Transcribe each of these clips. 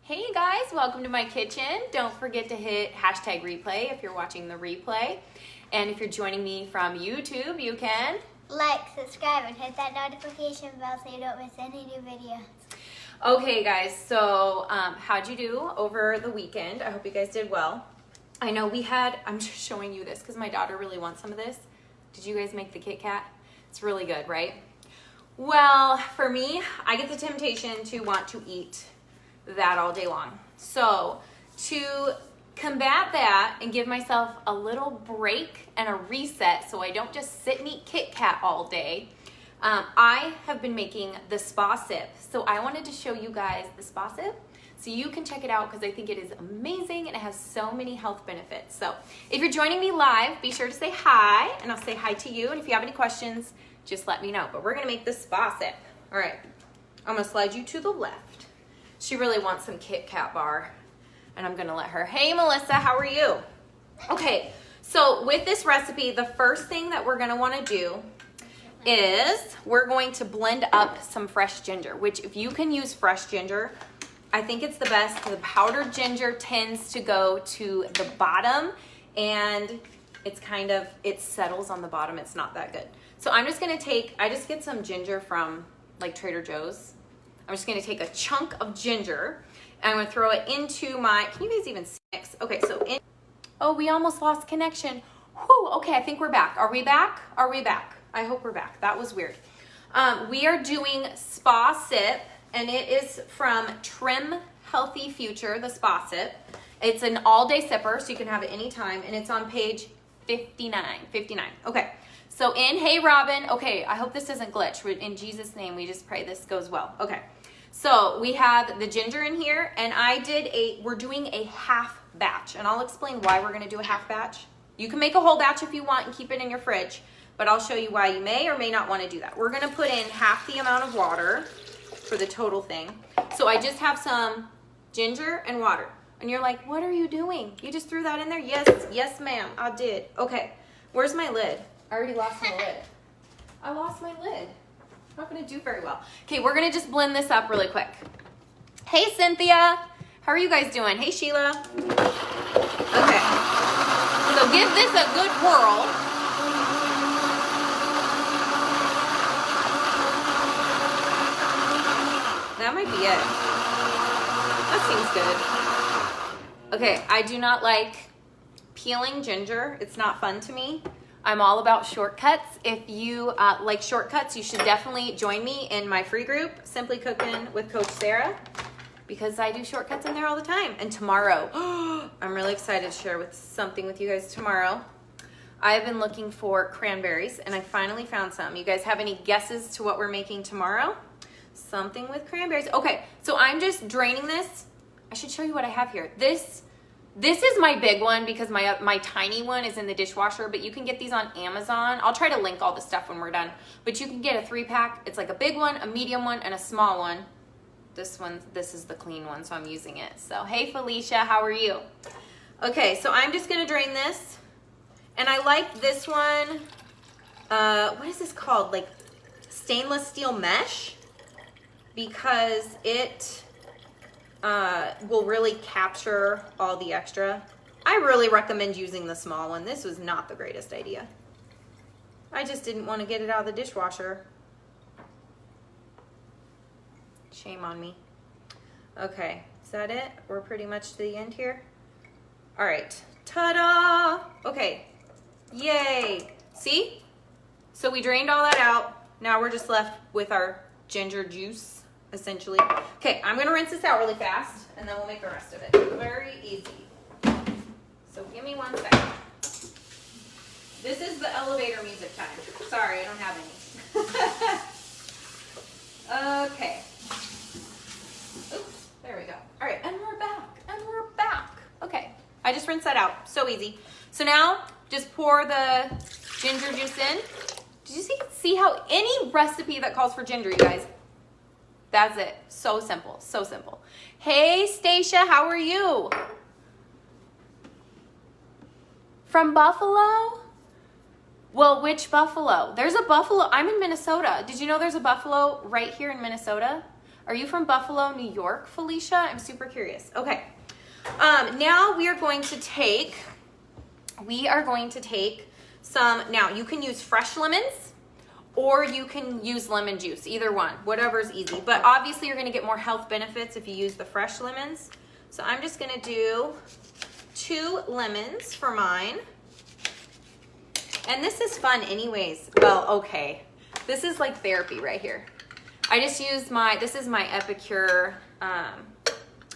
Hey guys, welcome to my kitchen. Don't forget to hit hashtag replay if you're watching the replay. And if you're joining me from YouTube, you can like, subscribe, and hit that notification bell so you don't miss any new videos. Okay guys, so how'd you do over the weekend? I hope you guys did well. I know I'm just showing you this because my daughter really wants some of this. Did you guys make the Kit Kat? It's really good, right? Well, for me, I get the temptation to want to eat that all day long. So to combat that and give myself a little break and a reset so I don't just sit and eat Kit Kat all day, I have been making the spa sip. So I wanted to show you guys the spa sip so you can check it out because I think it is amazing and it has so many health benefits. So if you're joining me live, be sure to say hi and I'll say hi to you. And if you have any questions, just let me know. But we're gonna make the spa sip. All right, I'm gonna slide you to the left. She really wants some Kit Kat bar and I'm gonna let her. Hey Melissa, how are you? Okay, so with this recipe, the first thing that we're gonna wanna do is we're going to blend up some fresh ginger, which if you can use fresh ginger, I think it's the best. The powdered ginger tends to go to the bottom and it settles on the bottom. It's not that good. So I'm just gonna I just get some ginger from like Trader Joe's. I'm just gonna take a chunk of ginger and I'm gonna throw it into can you guys even see mix? Okay, oh, we almost lost connection. Whew, okay, I think we're back. Are we back? Are we back? I hope we're back. That was weird. We are doing Spa Sip and it is from Trim Healthy Future, the Spa Sip. It's an all-day sipper, so you can have it anytime, and it's on page 59. Okay. So hey Robin, okay, I hope this doesn't glitch. In Jesus' name, we just pray this goes well. Okay, so we have the ginger in here, and we're doing a half batch, and I'll explain why we're gonna do a half batch. You can make a whole batch if you want and keep it in your fridge, but I'll show you why you may or may not wanna do that. We're gonna put in half the amount of water for the total thing. So I just have some ginger and water, and you're like, what are you doing? You just threw that in there? Yes ma'am, I did. Okay, where's my lid? I already lost my lid. I lost my lid. I'm not gonna do very well. Okay, we're gonna just blend this up really quick. Hey Cynthia, how are you guys doing? Hey Sheila. Okay, so give this a good whirl. That might be it. That seems good. Okay, I do not like peeling ginger. It's not fun to me. I'm all about shortcuts. If you like shortcuts, you should definitely join me in my free group, Simply Cookin with Coach Sarah, because I do shortcuts in there all the time. And tomorrow, I'm really excited to share something with you guys tomorrow. I've been looking for cranberries and I finally found some. You guys have any guesses to what we're making tomorrow? Something with cranberries. Okay, so I'm just draining this. I should show you what I have here. This is my big one because my tiny one is in the dishwasher, but you can get these on Amazon. I'll try to link all the stuff when we're done, but you can get a 3-pack. It's like a big one, a medium one, and a small one. This is the clean one, so I'm using it. So, hey Felicia, how are you? Okay, so I'm just gonna drain this, and I like this one. What is this called? Like stainless steel mesh, because it will really capture all the extra. I really recommend using the small one. This was not the greatest idea. I just didn't want to get it out of the dishwasher. Shame on me. Okay, is that it? We're pretty much to the end here. All right, ta-da! Okay, yay. See? So we drained all that out. Now we're just left with our ginger juice, essentially. Okay, I'm gonna rinse this out really fast and then we'll make the rest of it. Very easy. So give me 1 second. This is the elevator music time. Sorry, I don't have any. Okay. Oops, there we go. All right, and we're back. Okay, I just rinsed that out, so easy. So now, just pour the ginger juice in. Did you see how any recipe that calls for ginger, you guys, that's it. So simple, so simple. Hey, Stacia, how are you? From Buffalo? Well, which Buffalo? There's a Buffalo. I'm in Minnesota. Did you know there's a Buffalo right here in Minnesota? Are you from Buffalo, New York, Felicia? I'm super curious. Okay. Now we are going to take some, now you can use fresh lemons or you can use lemon juice, either one, whatever's easy. But obviously you're gonna get more health benefits if you use the fresh lemons. So I'm just gonna do 2 lemons for mine. And this is fun anyways. Well, okay. This is like therapy right here. I just used this is my Epicure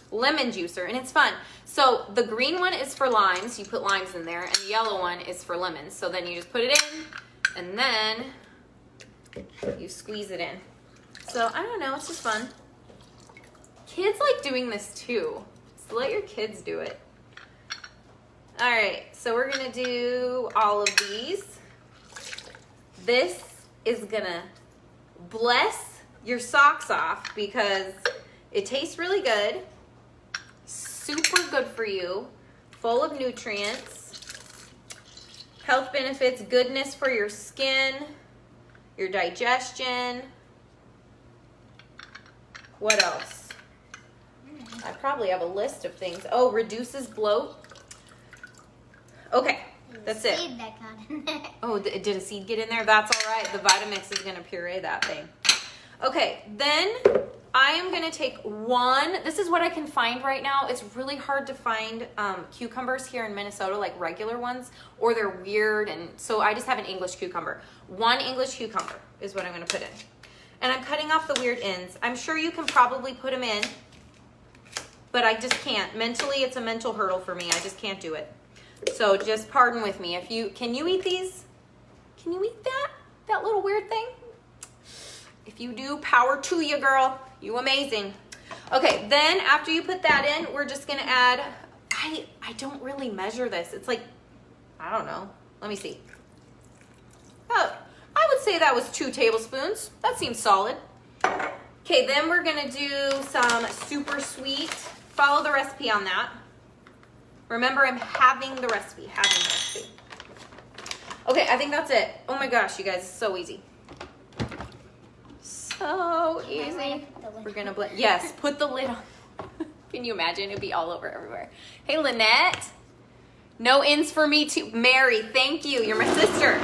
lemon juicer, and it's fun. So the green one is for limes. You put limes in there, and the yellow one is for lemons. So then you just put it in, and then you squeeze it in. So I don't know, it's just fun. Kids like doing this too. So let your kids do it. All right, so we're gonna do all of these. This is gonna bless your socks off because it tastes really good, super good for you, full of nutrients, health benefits, goodness for your skin, your digestion. What else? I probably have a list of things. Oh, reduces bloat. Okay, that's it. Seed that got in there. Oh, did a seed get in there? That's all right. The Vitamix is going to puree that thing. Okay, then I am going to take one. This is what I can find right now. It's really hard to find cucumbers here in Minnesota, like regular ones, or they're weird. And so I just have an English cucumber. 1 English cucumber is what I'm going to put in. And I'm cutting off the weird ends. I'm sure you can probably put them in, but I just can't. Mentally, it's a mental hurdle for me. I just can't do it. So just pardon with me. Can you eat these? Can you eat that little weird thing? If you do, power to you, girl. You amazing. Okay, then after you put that in, we're just gonna add, I don't really measure this. It's like, I don't know. Let me see. Oh, I would say that was 2 tablespoons. That seems solid. Okay, then we're gonna do some super sweet. Follow the recipe on that. Remember, I'm having the recipe, Okay, I think that's it. Oh my gosh, you guys, it's so easy. So easy. We're gonna blend. Yes, put the lid on. Can you imagine? It'd be all over everywhere. Hey, Lynette. No ends for me too. Mary, thank you. You're my sister.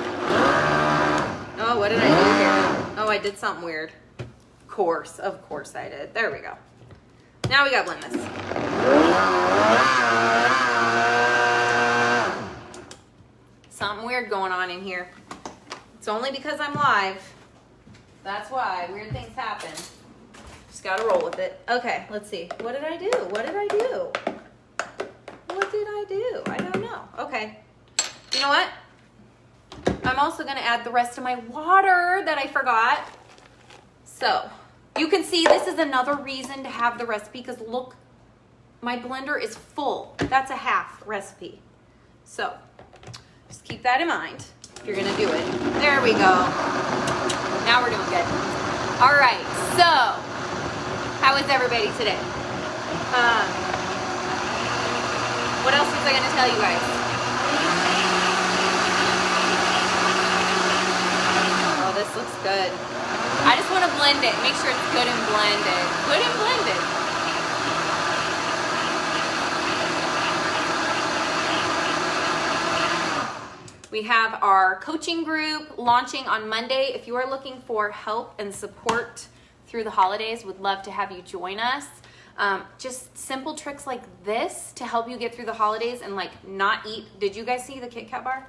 Oh, what did I do here? Oh, I did something weird. Of course I did. There we go. Now we gotta blend this. Something weird going on in here. It's only because I'm live. That's why. Weird things happen. Just gotta roll with it. Okay, let's see. What did I do? What did I do? What did I do? I don't know. Okay. You know what? I'm also gonna add the rest of my water that I forgot. So, you can see this is another reason to have the recipe because look, my blender is full. That's a half recipe. So, just keep that in mind if you're gonna do it. There we go. Now we're doing good. All right, so how is everybody today? What else was I gonna tell you guys? Oh, this looks good. I just want to blend it. Make sure it's good and blended. Good and blended. We have our coaching group launching on Monday. If you are looking for help and support through the holidays, would love to have you join us. Just simple tricks like this to help you get through the holidays and like not eat. Did you guys see the Kit Kat bar?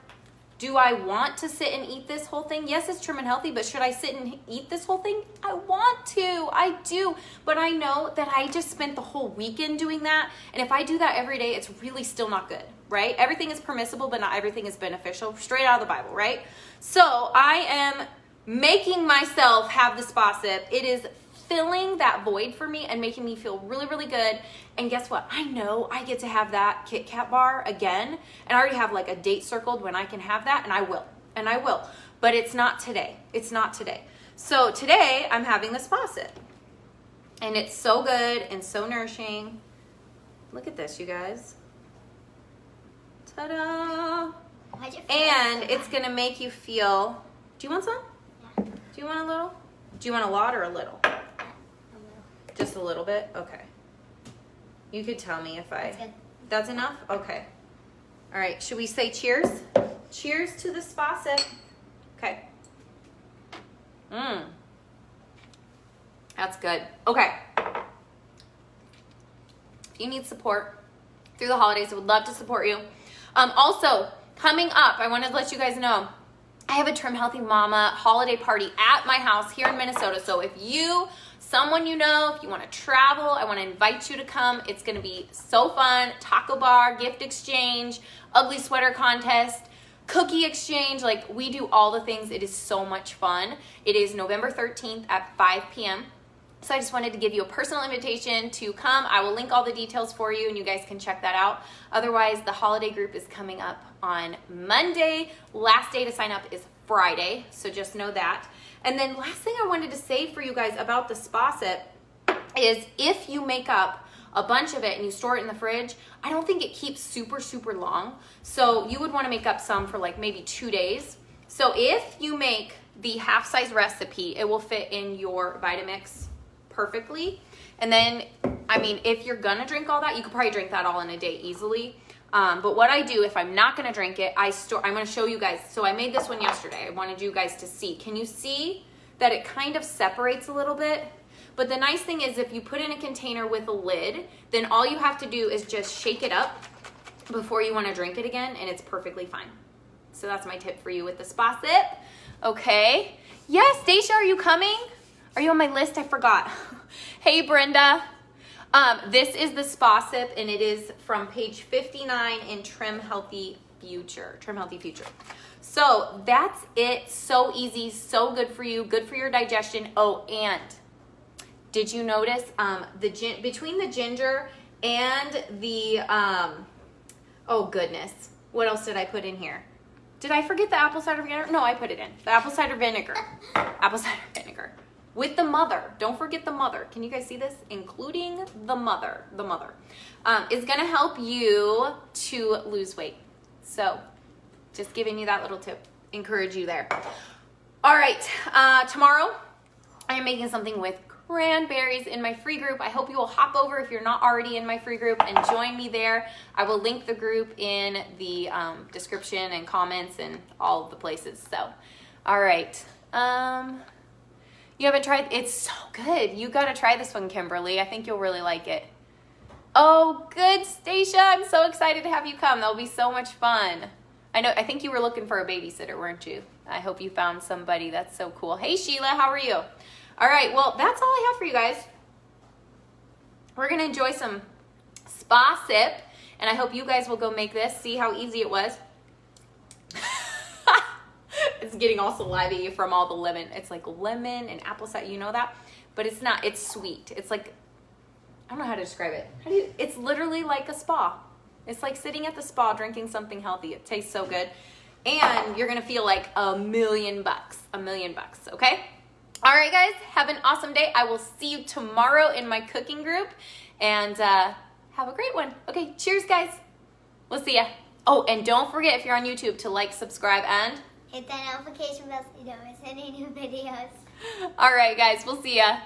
Do I want to sit and eat this whole thing? Yes, it's trim and healthy, but should I sit and eat this whole thing? I want to, I do. But I know that I just spent the whole weekend doing that. And if I do that every day, it's really still not good, right? Everything is permissible, but not everything is beneficial. Straight out of the Bible, right? So I am making myself have this faucet. It is filling that void for me and making me feel really, really good. And guess what? I know I get to have that Kit Kat bar again. And I already have like a date circled when I can have that, and I will. And I will. But it's not today. It's not today. So today I'm having this faucet. And it's so good and so nourishing. Look at this, you guys. Ta-da! And it's going to make you feel... Do you want some? Yeah. Do you want a little? Do you want a lot or a little? Just a little bit? Okay. You could tell me if That's good. That's enough? Okay. All right, should we say cheers? Cheers to the spa sip. Okay. That's good. Okay. If you need support through the holidays, I would love to support you. Also, coming up, I wanted to let you guys know, I have a Trim Healthy Mama holiday party at my house here in Minnesota. So if you, someone you know, if you want to travel, I want to invite you to come. It's going to be so fun. Taco bar, gift exchange, ugly sweater contest, cookie exchange. Like, we do all the things. It is so much fun. It is November 13th at 5 p.m. So I just wanted to give you a personal invitation to come. I will link all the details for you and you guys can check that out. Otherwise, the holiday group is coming up on Monday. Last day to sign up is Friday, so just know that. And then last thing I wanted to say for you guys about the spa sip is if you make up a bunch of it and you store it in the fridge, I don't think it keeps super, super long. So you would want to make up some for like maybe 2 days. So if you make the half-size recipe, it will fit in your Vitamix perfectly. And then, I mean, if you're gonna drink all that, you could probably drink that all in a day easily. But what I do, if I'm not gonna drink it, I'm gonna show you guys. So I made this one yesterday. I wanted you guys to see. Can you see that it kind of separates a little bit? But the nice thing is if you put in a container with a lid, then all you have to do is just shake it up before you wanna drink it again, and it's perfectly fine. So that's my tip for you with the spa sip. Okay. Yes, Stacia, are you coming? Are you on my list? I forgot. Hey, Brenda. This is the spa sip, and it is from page 59 in Trim Healthy Future. Trim Healthy Future. So that's it. So easy, so good for you, good for your digestion. Oh, and did you notice between the ginger and the oh goodness, what else did I put in here? Did I forget the apple cider vinegar? No, I put it in. The apple cider vinegar. Apple cider vinegar. With the mother, don't forget the mother. Can you guys see this? Including the mother, is gonna help you to lose weight. So just giving you that little tip, encourage you there. All right, tomorrow I am making something with cranberries in my free group. I hope you will hop over if you're not already in my free group and join me there. I will link the group in the description and comments and all of the places. So, all right. You haven't tried, it's so good. You gotta try this one, Kimberly. I think you'll really like it. Oh, good, Stacia. I'm so excited to have you come. That'll be so much fun. I think you were looking for a babysitter, weren't you? I hope you found somebody. That's so cool. Hey, Sheila, how are you? All right, well, that's all I have for you guys. We're gonna enjoy some spa sip, and I hope you guys will go make this. See how easy it was? It's getting all salivy from all the lemon. It's like lemon and apple cider, you know that? But it's not, it's sweet. It's like, I don't know how to describe it. It's literally like a spa. It's like sitting at the spa drinking something healthy. It tastes so good. And you're gonna feel like $1 million, okay? All right, guys, have an awesome day. I will see you tomorrow in my cooking group, and have a great one. Okay, cheers, guys. We'll see ya. Oh, and don't forget, if you're on YouTube, to like, subscribe, and hit that notification bell so you don't miss any new videos. all right, guys, we'll see ya.